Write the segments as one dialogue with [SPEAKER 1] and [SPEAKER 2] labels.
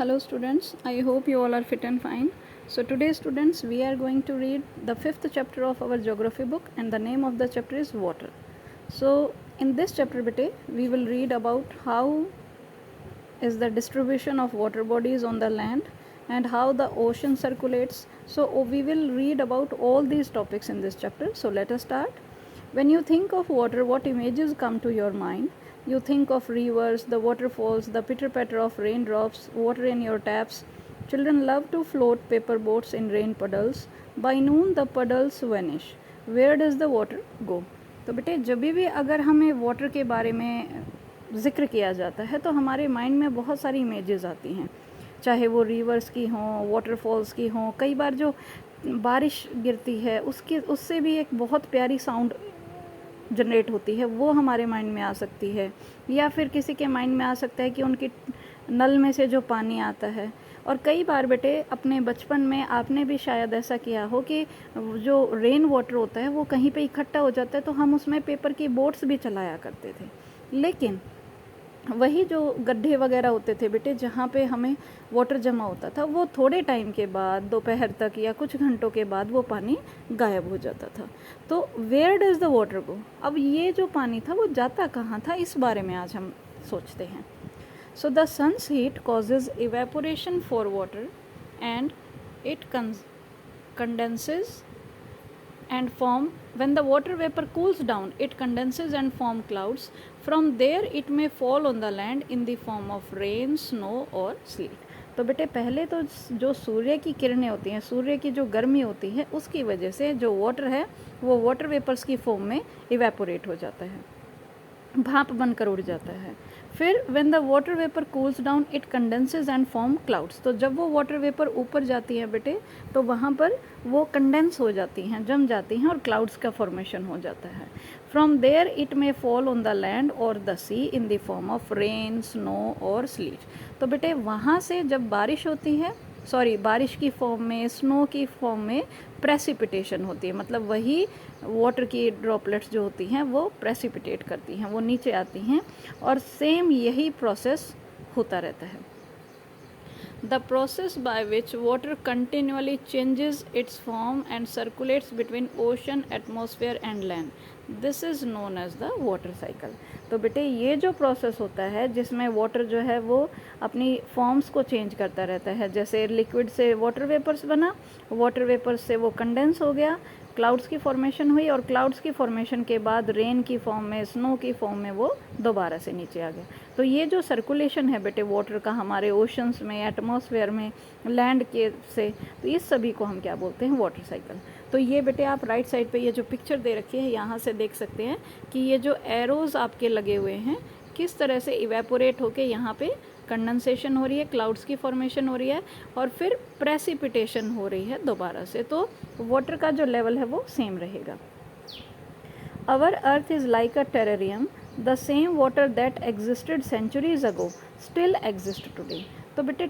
[SPEAKER 1] Hello students, I hope you all are fit and fine. So today students we are going to read the 5th chapter of our geography book and the name of the chapter is water. So in this chapter bete we will read about how is the distribution of water bodies on the land and how the ocean circulates. So we will read about all these topics in this chapter. So let us start. When you think of water, what images come to your mind? You think of rivers, the waterfalls, the pitter patter of raindrops, water in your taps. Children love to float paper boats in rain puddles. By noon the puddles vanish. Where does the water go? तो बेटे जब भी अगर हमें water के बारे में ज़िक्र किया जाता है तो हमारे माइंड में बहुत सारी इमेजेस आती हैं, चाहे वो रिवर्स की हों, वाटरफॉल्स की हों. कई बार जो बारिश गिरती है उससे भी एक बहुत प्यारी साउंड जनरेट होती है, वो हमारे माइंड में आ सकती है. या फिर किसी के माइंड में आ सकता है कि उनकी नल में से जो पानी आता है. और कई बार बेटे अपने बचपन में आपने भी शायद ऐसा किया हो कि जो रेन वाटर होता है वो कहीं पे इकट्ठा हो जाता है तो हम उसमें पेपर की बोट्स भी चलाया करते थे. लेकिन वही जो गड्ढे वगैरह होते थे बेटे जहाँ पे हमें वाटर जमा होता था वो थोड़े टाइम के बाद दोपहर तक या कुछ घंटों के बाद वो पानी गायब हो जाता था. तो where does the water go? अब ये जो पानी था वो जाता कहाँ था, इस बारे में आज हम सोचते हैं. So the sun's heat causes evaporation for water and it condenses and form. When the water vapor cools down it condenses and form clouds. From there it may fall on the land in the form of rain, snow or sleet. तो बेटे पहले तो जो सूर्य की किरणें होती हैं, सूर्य की जो गर्मी होती है उसकी वजह से जो वाटर है वो वाटर वेपर्स की फॉर्म में इवेपोरेट हो जाता है, भाप बनकर उड़ जाता है. फिर when the water vapour cools down it condenses and form clouds. तो जब वो वाटर वेपर ऊपर जाती है बेटे तो वहाँ पर वो कंडेंस हो जाती हैं, जम जाती हैं और क्लाउड्स का फॉर्मेशन हो जाता है. From there it may fall on the land और the sea in the form of rain, snow और स्लीट. तो बेटे वहाँ से जब बारिश होती है, बारिश की फॉर्म में, स्नो की फॉर्म में प्रेसिपिटेशन होती है. मतलब वही वाटर की ड्रॉपलेट्स जो होती हैं वो प्रेसिपिटेट करती हैं, वो नीचे आती हैं और सेम यही प्रोसेस होता रहता है. The process by which water continually changes its form and circulates between ocean, atmosphere and land. This is known as the water cycle. तो बेटे ये जो प्रोसेस होता है जिसमें वाटर जो है वो अपनी फॉर्म्स को चेंज करता रहता है, जैसे लिक्विड से वाटर वेपर्स बना, वाटर वेपर्स से वो कंडेंस हो गया, क्लाउड्स की फॉर्मेशन हुई और क्लाउड्स की फॉर्मेशन के बाद रेन की फॉर्म में, स्नो की फॉर्म में वो दोबारा से नीचे आ गया. तो ये जो सर्कुलेशन है बेटे वाटर का हमारे ओशंस में, एटमॉस्फेयर में, लैंड के से, तो इस सभी को हम क्या बोलते हैं? Water cycle. तो ये बेटे आप राइट साइड पे ये जो पिक्चर दे रखी है यहाँ से देख सकते हैं कि ये जो एरोज आपके लगे हुए हैं किस तरह से इवेपोरेट होके यहाँ पे कंडेंसेशन हो रही है, क्लाउड्स की फॉर्मेशन हो रही है और फिर प्रेसिपिटेशन हो रही है दोबारा से. तो वाटर का जो लेवल है वो सेम रहेगा. Our earth is like a terrarium. The same water that existed centuries ago still exist today. तो बेटे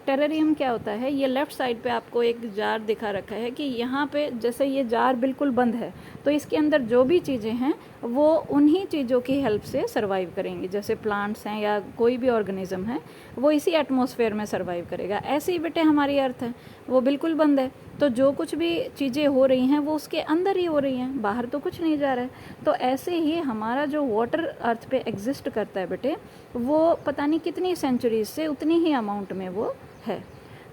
[SPEAKER 1] टेरेरियम क्या होता है? ये लेफ्ट साइड पे आपको एक जार दिखा रखा है कि यहाँ पे जैसे ये जार बिल्कुल बंद है तो इसके अंदर जो भी चीज़ें हैं वो उन्हीं चीज़ों की हेल्प से सर्वाइव करेंगी. जैसे प्लांट्स हैं या कोई भी ऑर्गेनिज्म है वो इसी एटमॉस्फेयर में सर्वाइव करेगा. ऐसे ही बेटे हमारी अर्थ है वो बिल्कुल बंद है तो जो कुछ भी चीज़ें हो रही हैं वो उसके अंदर ही हो रही हैं, बाहर तो कुछ नहीं जा रहा है. तो ऐसे ही हमारा जो वाटर अर्थ पे एग्जिस्ट करता है बेटे वो पता नहीं कितनी सेंचुरीज से उतनी ही अमाउंट में वो है.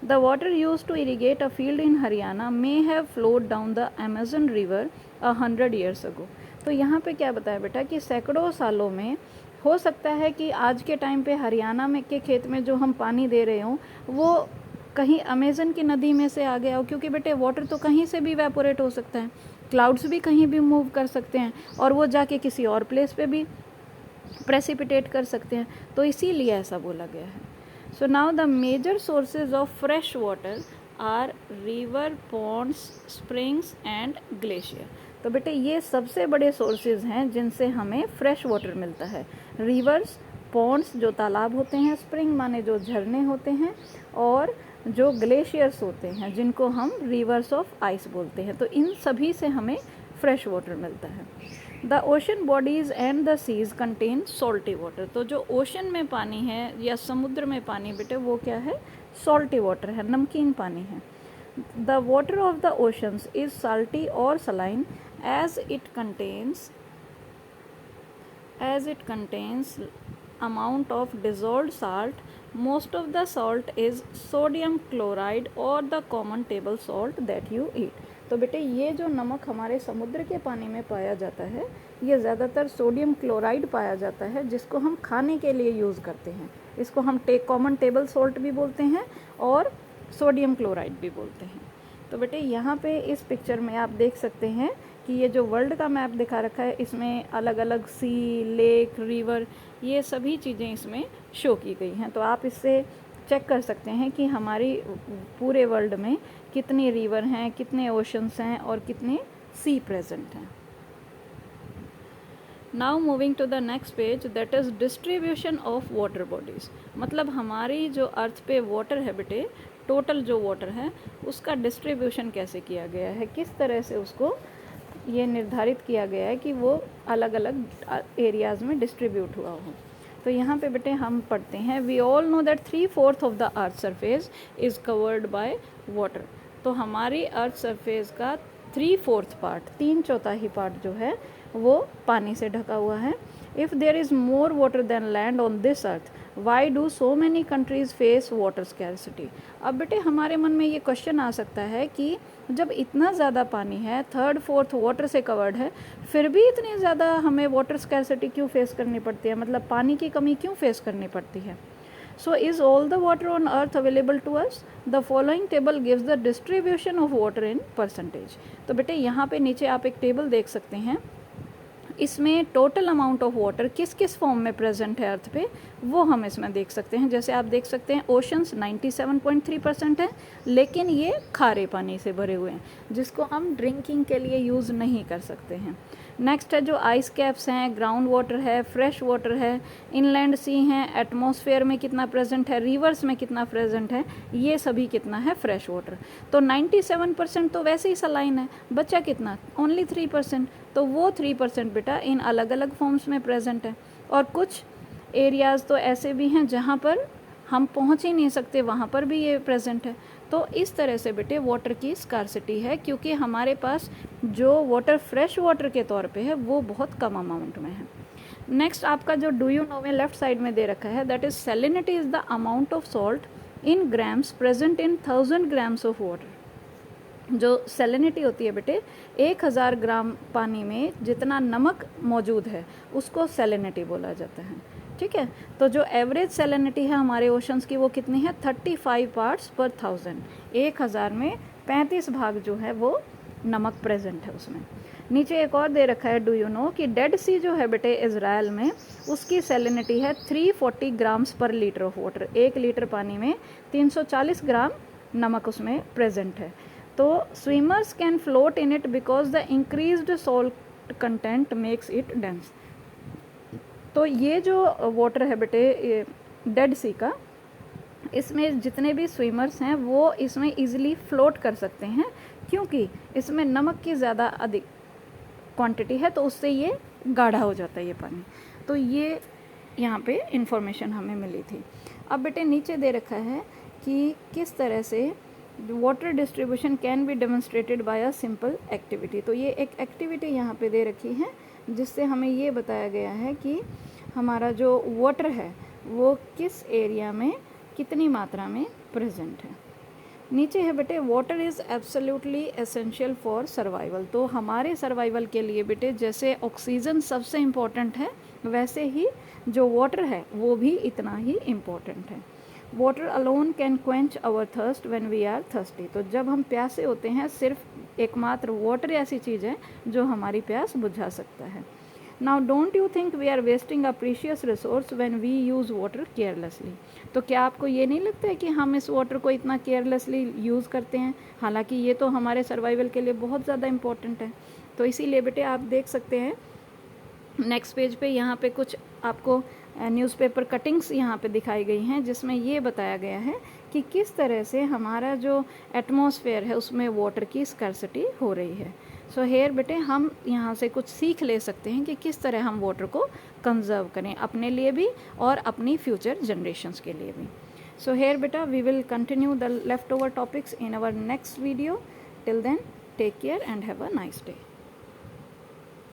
[SPEAKER 1] The water used to irrigate a field in Haryana may have flowed down the Amazon river 100 years ago. तो यहाँ पे क्या बताया बेटा कि सैकड़ों सालों में हो सकता है कि आज के टाइम पे हरियाणा में के खेत में जो हम पानी दे रहे हों वो कहीं अमेजन की नदी में से आ गया हो, क्योंकि बेटे वाटर तो कहीं से भी इवेपोरेट हो सकता है, क्लाउड्स भी कहीं भी मूव कर सकते हैं और वो जाके किसी और प्लेस पे भी प्रेसिपिटेट कर सकते हैं. तो इसीलिए ऐसा बोला गया है. So now the major sources of fresh water are river, ponds, springs and glacier. तो बेटे ये सबसे बड़े सोर्सेज हैं जिनसे हमें फ्रेश वाटर मिलता है. रिवर्स, पॉन्ड्स जो तालाब होते हैं, स्प्रिंग माने जो झरने होते हैं और जो ग्लेशियर्स होते हैं जिनको हम रिवर्स ऑफ आइस बोलते हैं. तो इन सभी से हमें फ्रेश वाटर मिलता है. The ocean bodies and the seas contain salty water. तो जो ओशन में पानी है या समुद्र में पानी बेटे वो क्या है, सॉल्टी वाटर है, नमकीन पानी है। The water of the oceans is salty और saline as it contains amount of dissolved salt. Most of the salt is sodium chloride or the common table salt that you eat. तो बेटे ये जो नमक हमारे समुद्र के पानी में पाया जाता है ये ज़्यादातर सोडियम क्लोराइड पाया जाता है, जिसको हम खाने के लिए यूज़ करते हैं। इसको हम कॉमन टेबल सॉल्ट भी बोलते हैं और सोडियम क्लोराइड भी बोलते हैं। तो बेटे यहाँ पे इस पिक्चर में आप देख सकते हैं कि ये जो वर्ल्ड का मैप दिखा रखा है इसमें अलग अलग सी, लेक, रिवर, ये सभी चीज़ें इसमें शो की गई हैं। तो आप इससे चेक कर सकते हैं कि हमारी पूरे वर्ल्ड में कितनी रिवर हैं, कितने ओशंस हैं और कितने सी प्रेजेंट हैं। Now moving to the next page, that is distribution of water bodies. मतलब हमारी जो अर्थ पे वाटर है बेटे, टोटल जो वाटर है उसका डिस्ट्रीब्यूशन कैसे किया गया है, किस तरह से उसको ये निर्धारित किया गया है कि वो अलग अलग एरियाज़ में डिस्ट्रीब्यूट हुआ हो। तो यहाँ पे बेटे हम पढ़ते हैं, we all know that 3/4 of the earth surface is covered by water. तो हमारी अर्थ सरफेस का 3/4 पार्ट, 3/4 पार्ट जो है वो पानी से ढका हुआ है। If there is more water than land on this earth, why do so many countries face water scarcity. अब बेटे हमारे मन में ये क्वेश्चन आ सकता है कि जब इतना ज़्यादा पानी है, 3/4 वाटर से कवर्ड है, फिर भी इतनी ज़्यादा हमें वाटर स्कैरसिटी क्यों फेस करनी पड़ती है, मतलब पानी की कमी क्यों फेस करनी पड़ती है। So is all the water on earth available to us? The following table gives the distribution of water in percentage. तो बेटे यहाँ पे नीचे आप एक टेबल देख सकते हैं, इसमें टोटल अमाउंट ऑफ वाटर किस किस फॉर्म में प्रेजेंट है अर्थ पे वो हम इसमें देख सकते हैं। जैसे आप देख सकते हैं ओशंस 97.3% है, लेकिन ये खारे पानी से भरे हुए हैं जिसको हम ड्रिंकिंग के लिए यूज़ नहीं कर सकते हैं। नेक्स्ट है जो आइस कैप्स हैं, ग्राउंड वाटर है, फ्रेश वाटर है, इनलैंड सी हैं, एटमॉस्फेयर में कितना प्रेजेंट है, रिवर्स में कितना प्रेजेंट है, ये सभी कितना है, फ्रेश वाटर। तो 97% तो वैसे ही सलाइन है, बचा कितना, ओनली 3%। तो वो 3% बेटा इन अलग अलग फॉर्म्स में प्रेजेंट है। और कुछ एरियाज़ तो ऐसे भी हैं जहाँ पर हम पहुँच ही नहीं सकते, वहाँ पर भी ये प्रेजेंट है। तो इस तरह से बेटे वाटर की स्कार्सिटी है, क्योंकि हमारे पास जो वाटर फ्रेश वाटर के तौर पे है वो बहुत कम अमाउंट में है। नेक्स्ट आपका जो डू यू नो में लेफ्ट साइड में दे रखा है, that is salinity is the amount of salt in grams present in 1000 grams of water. जो सैलिनिटी होती है बेटे, 1000 ग्राम पानी में जितना नमक मौजूद है उसको सैलिनिटी बोला जाता है। ठीक है, तो जो एवरेज सैलिनिटी है हमारे ओशंस की वो कितनी है, 35 पार्ट्स पर 1000। 1000 में 35 भाग जो है वो नमक प्रेजेंट है उसमें। नीचे एक और दे रखा है, डू यू नो कि डेड सी जो है बेटे इज़राइल में, उसकी सैलिनिटी है 340 ग्राम्स पर लीटर ऑफ वाटर। 1 लीटर पानी में 340 ग्राम नमक उसमें प्रेजेंट है। तो swimmers can float in it because the increased salt content makes it dense. तो ये जो वाटर है बेटे डेड सी का, इसमें जितने भी स्विमर्स हैं वो इसमें इजीली फ्लोट कर सकते हैं, क्योंकि इसमें नमक की ज़्यादा अधिक क्वांटिटी है, तो उससे ये गाढ़ा हो जाता है ये पानी। तो ये यहाँ पे इंफॉर्मेशन हमें मिली थी। अब बेटे नीचे दे रखा है कि किस तरह से water distribution can be demonstrated by a simple activity. तो ये एक एक्टिविटी यहाँ पे दे रखी है जिससे हमें ये बताया गया है कि हमारा जो वाटर है वो किस एरिया में कितनी मात्रा में प्रेजेंट है। नीचे है बेटे, water is absolutely essential for survival. तो हमारे सर्वाइवल के लिए बेटे जैसे ऑक्सीजन सबसे इम्पॉर्टेंट है, वैसे ही जो वाटर है वो भी इतना ही इम्पॉर्टेंट है। Water alone can quench our thirst when we are thirsty. तो जब हम प्यासे होते हैं, सिर्फ एकमात्र वाटर ऐसी चीज़ है जो हमारी प्यास बुझा सकता है। Now don't you think we are wasting a precious resource when we use water carelessly. तो क्या आपको ये नहीं लगता है कि हम इस वाटर को इतना केयरलेसली यूज़ करते हैं, हालांकि ये तो हमारे सर्वाइवल के लिए बहुत ज़्यादा इम्पॉर्टेंट है। तो इसीलिए बेटे आप देख सकते हैं नेक्स्ट पेज पे, यहाँ पे कुछ आपको न्यूज़पेपर कटिंग्स यहाँ पे दिखाई गई हैं जिसमें ये बताया गया है कि किस तरह से हमारा जो एटमॉस्फेयर है उसमें वाटर की स्कार्सिटी हो रही है। सो हेयर बेटे हम यहाँ से कुछ सीख ले सकते हैं कि किस तरह हम वाटर को कंजर्व करें अपने लिए भी और अपनी फ्यूचर जनरेशन्स के लिए भी. So here beta we will continue the leftover topics in our next video. Till then, take care and have a nice day.